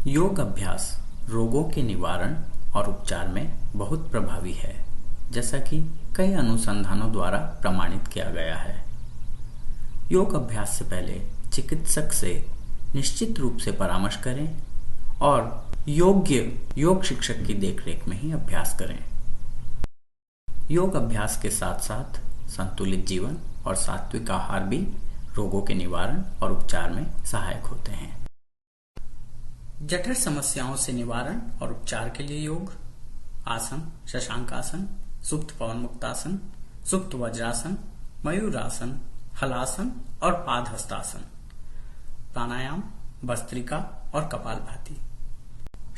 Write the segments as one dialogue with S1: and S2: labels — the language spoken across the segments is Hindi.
S1: योग अभ्यास रोगों के निवारण और उपचार में बहुत प्रभावी है, जैसा कि कई अनुसंधानों द्वारा प्रमाणित किया गया है। योग अभ्यास से पहले चिकित्सक से निश्चित रूप से परामर्श करें और योग्य योग शिक्षक की देखरेख में ही अभ्यास करें। योग अभ्यास के साथ साथ संतुलित जीवन और सात्विक आहार भी रोगों के निवारण और उपचार में सहायक होते हैं। जठर समस्याओं से निवारण और उपचार के लिए योग आसन, शशांकासन, सुप्त पवन मुक्तासन, सुप्त वज्रासन, मयूरासन, हलासन और पादहस्तासन, प्राणायाम, भस्त्रिका और कपालभाति।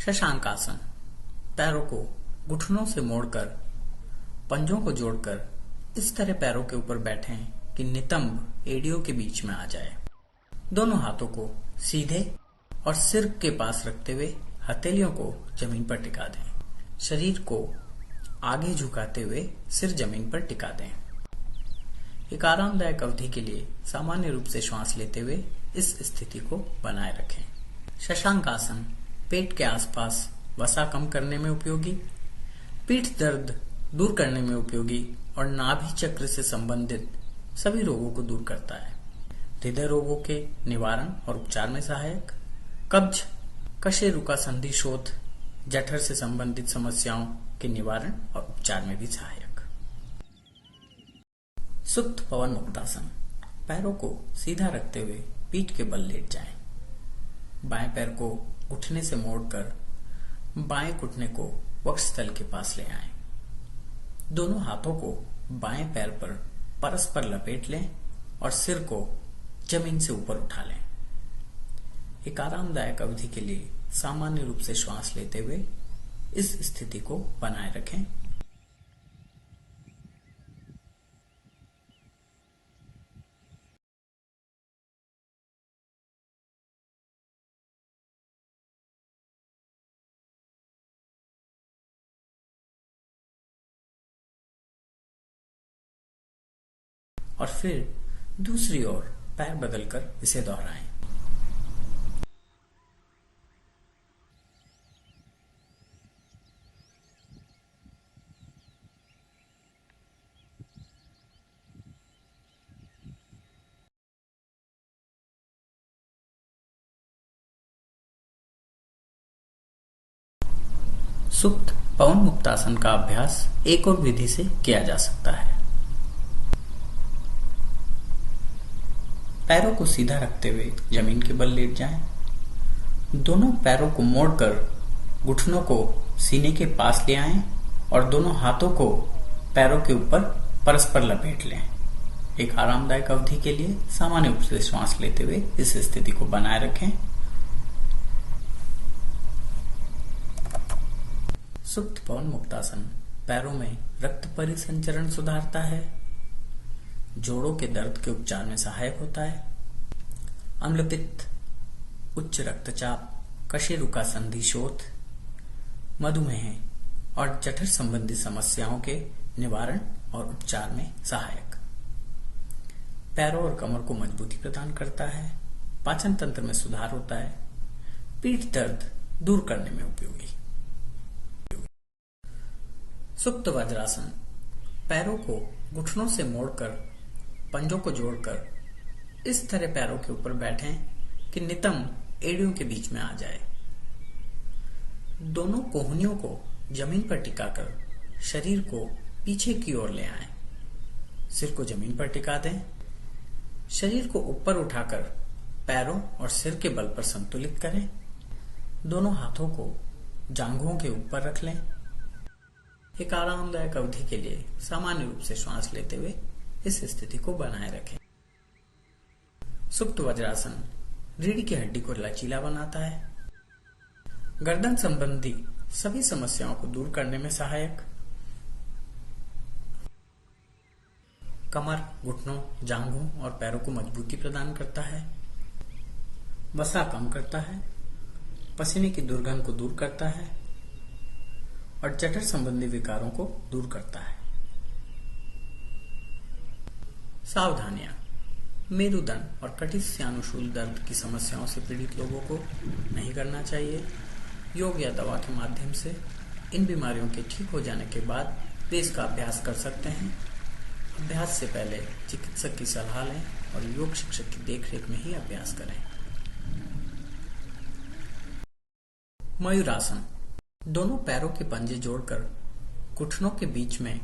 S1: शशांकासन पैरों को घुटनों से मोड़कर पंजों को जोड़कर इस तरह पैरों के ऊपर बैठें कि नितंब एड़ियों के बीच में आ जाए। दोनों हाथों को सीधे और सिर के पास रखते हुए हथेलियों को जमीन पर टिका दें। शरीर को आगे झुकाते हुए सिर जमीन पर टिका दें। एक आरामदायक अवधि के लिए सामान्य रूप से श्वास लेते हुए इस स्थिति को बनाए रखें। शशांक आसन पेट के आसपास वसा कम करने में उपयोगी, पीठ दर्द दूर करने में उपयोगी और नाभि चक्र से संबंधित सभी रोगों को दूर करता है। हृदय रोगों के निवारण और उपचार में सहायक, कब्ज, कशेरुका संधि शोथ, जठर से संबंधित समस्याओं के निवारण और उपचार में भी सहायक। सुप्त पवन मुक्तासन पैरों को सीधा रखते हुए पीठ के बल लेट जाएं। बाएं पैर को घुटने से मोड़कर बाएं घुटने को वक्षस्थल के पास ले आएं। दोनों हाथों को बाएं पैर पर परस्पर लपेट लें और सिर को जमीन से ऊपर उठा लें। एक आरामदायक अवधि के लिए सामान्य रूप से श्वास लेते हुए इस स्थिति को बनाए रखें। और फिर दूसरी ओर पैर बदलकर इसे दोहराएं। सुप्त पवन मुक्तासन का अभ्यास एक और विधि से किया जा सकता है। पैरों को सीधा रखते हुए जमीन के बल लेट जाएं। दोनों पैरों को मोड़कर घुटनों को सीने के पास ले आएं और दोनों हाथों को पैरों के ऊपर परस्पर लपेट लें। एक आरामदायक अवधि के लिए सामान्य रूप से श्वास लेते हुए इस स्थिति को बनाए रखें। सुप्त पवन मुक्तासन पैरों में रक्त परिसंचरण सुधारता है, जोड़ों के दर्द के उपचार में सहायक होता है, अम्लपित्त, उच्च रक्तचाप, कशेरुका संधि शोथ, मधुमेह और जठर संबंधी समस्याओं के निवारण और उपचार में सहायक, पैरों और कमर को मजबूती प्रदान करता है, पाचन तंत्र में सुधार होता है, पीठ दर्द दूर करने में उपयोगी। सुप्त वज्रासन पैरों को घुटनों से मोड़कर पंजों को जोड़कर इस तरह पैरों के ऊपर बैठें कि नितंब एड़ियों के बीच में आ जाए। दोनों कोहनियों को जमीन पर टिकाकर शरीर को पीछे की ओर ले आएं। सिर को जमीन पर टिका दें। शरीर को ऊपर उठाकर पैरों और सिर के बल पर संतुलित करें। दोनों हाथों को जांघों के ऊपर रख लें। एक आरामदायक अवधि के लिए सामान्य रूप से श्वास लेते हुए इस स्थिति को बनाए रखें। सुप्त वज्रासन रीढ़ की हड्डी को लचीला बनाता है, गर्दन संबंधी सभी समस्याओं को दूर करने में सहायक, कमर, घुटनों, जांघों और पैरों को मजबूती प्रदान करता है, वसा कम करता है, पसीने की दुर्गंध को दूर करता है और जठर संबंधी विकारों को दूर करता है। सावधानियां। मेरुदंड और कटिस्यानुशूल दर्द की समस्याओं से पीड़ित लोगों को नहीं करना चाहिए। योग या दवा के माध्यम से इन बीमारियों के ठीक हो जाने के बाद वे इसका अभ्यास कर सकते हैं। अभ्यास से पहले चिकित्सक की सलाह लें और योग शिक्षक की देखरेख में ही अभ्यास करें। मयूरासन। दोनों पैरों के पंजे जोड़कर घुटनों के बीच में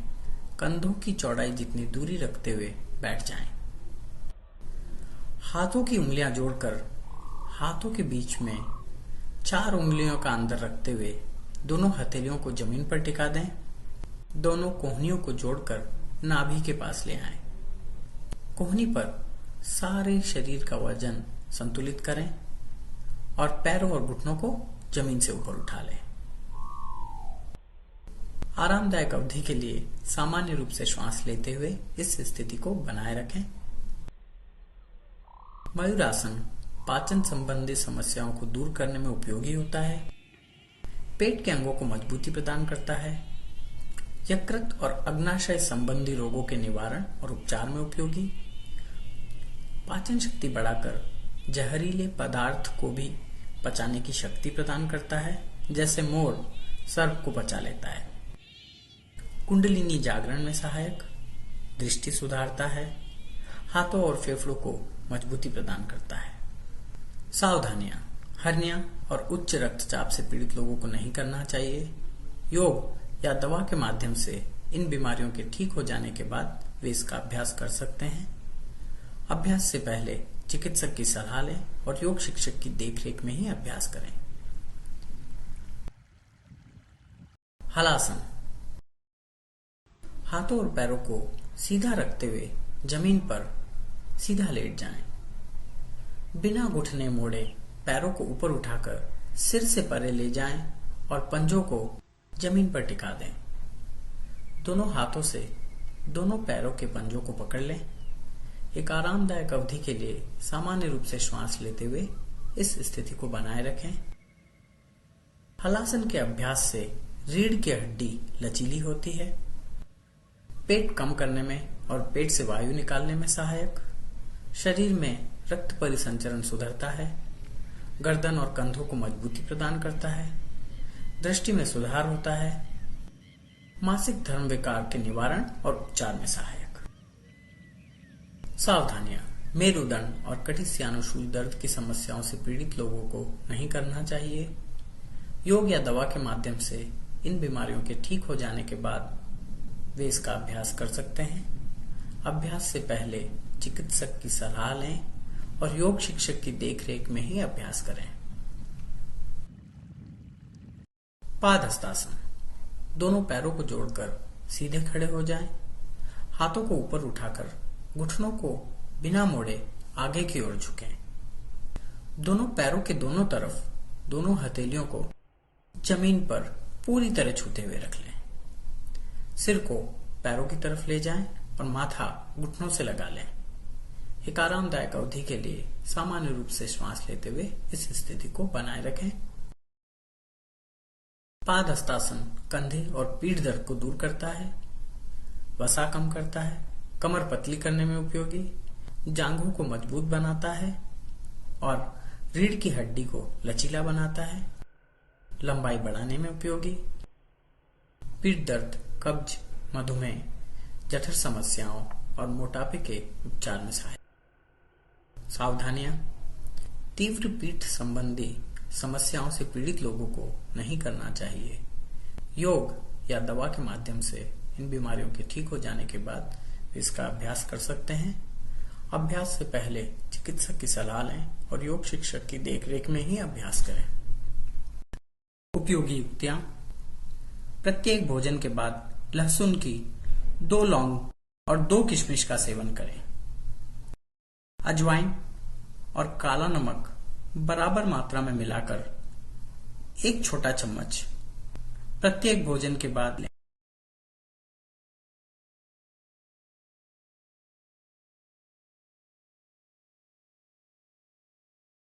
S1: कंधों की चौड़ाई जितनी दूरी रखते हुए बैठ जाएं। हाथों की उंगलियां जोड़कर हाथों के बीच में 4 उंगलियों का अंतर रखते हुए दोनों हथेलियों को जमीन पर टिका दें। दोनों कोहनियों को जोड़कर नाभि के पास ले आएं। कोहनी पर सारे शरीर का वजन संतुलित करें और पैरों और घुटनों को जमीन से ऊपर उठा लें। आरामदायक अवधि के लिए सामान्य रूप से श्वास लेते हुए इस स्थिति को बनाए रखें। मयूरासन पाचन संबंधी समस्याओं को दूर करने में उपयोगी होता है। पेट के अंगों को मजबूती प्रदान करता है। यकृत और अग्नाशय संबंधी रोगों के निवारण और उपचार में उपयोगी। पाचन शक्ति बढ़ाकर जहरीले पदार्थ को भी पचाने की शक्ति प्रदान करता है, जैसे मोर सर्प को पचा लेता है। कुंडलिनी जागरण में सहायक, दृष्टि सुधारता है, हाथों और फेफड़ों को मजबूती प्रदान करता है। सावधानियां। हर्निया और उच्च रक्तचाप से पीड़ित लोगों को नहीं करना चाहिए। योग या दवा के माध्यम से इन बीमारियों के ठीक हो जाने के बाद वे इसका अभ्यास कर सकते हैं। अभ्यास से पहले चिकित्सक की सलाह लें और योग शिक्षक की देखरेख में ही अभ्यास करें। हलासन। हाथों और पैरों को सीधा रखते हुए जमीन पर सीधा लेट जाएं। बिना घुटने मोड़े पैरों को ऊपर उठाकर सिर से परे ले जाएं और पंजों को जमीन पर टिका दें। दोनों हाथों से दोनों पैरों के पंजों को पकड़ लें। एक आरामदायक अवधि के लिए सामान्य रूप से श्वास लेते हुए इस स्थिति को बनाए रखें। हलासन के अभ्यास से रीढ़ की हड्डी लचीली होती है, पेट कम करने में और पेट से वायु निकालने में सहायक, शरीर में रक्त परिसंचरण सुधरता है, गर्दन और कंधों को मजबूती प्रदान करता है, दृष्टि में सुधार होता है, मासिक धर्म विकार के निवारण और उपचार में सहायक। सावधानियां। मेरुदंड और कटिस्यानुशूल दर्द की समस्याओं से पीड़ित लोगों को नहीं करना चाहिए। योग या दवा के माध्यम से इन बीमारियों के ठीक हो जाने के बाद वे इसका अभ्यास कर सकते हैं। अभ्यास से पहले चिकित्सक की सलाह लें और योग शिक्षक की देखरेख में ही अभ्यास करें। पादहस्तासन। दोनों पैरों को जोड़कर सीधे खड़े हो जाएं। हाथों को ऊपर उठाकर घुटनों को बिना मोड़े आगे की ओर झुकें। दोनों पैरों के दोनों तरफ दोनों हथेलियों को जमीन पर पूरी तरह छूते हुए रख लें। सिर को पैरों की तरफ ले जाएं और माथा घुटनों से लगा लें। एक आरामदायक अवधि के लिए सामान्य रूप से श्वास लेते हुए इस स्थिति को बनाए रखें। पादहस्तासन कंधे और पीठ दर्द को दूर करता है, वसा कम करता है, कमर पतली करने में उपयोगी, जांघों को मजबूत बनाता है और रीढ़ की हड्डी को लचीला बनाता है, लंबाई बढ़ाने में उपयोगी, पीठ दर्द, कब्ज, मधुमेह, जठर समस्याओं और मोटापे के उपचार में सहायक। सावधानियां। तीव्र पीठ संबंधी समस्याओं से पीड़ित लोगों को नहीं करना चाहिए। योग या दवा के माध्यम से इन बीमारियों के ठीक हो जाने के बाद इसका अभ्यास कर सकते हैं। अभ्यास से पहले चिकित्सक की सलाह लें और योग शिक्षक की देखरेख में ही अभ्यास करें। उपयोगी युक्तियां। प्रत्येक भोजन के बाद लहसुन की 2 लौंग और 2 किशमिश का सेवन करें। अजवाइन और काला नमक बराबर मात्रा में मिलाकर 1 छोटा चम्मच प्रत्येक भोजन के बाद लें।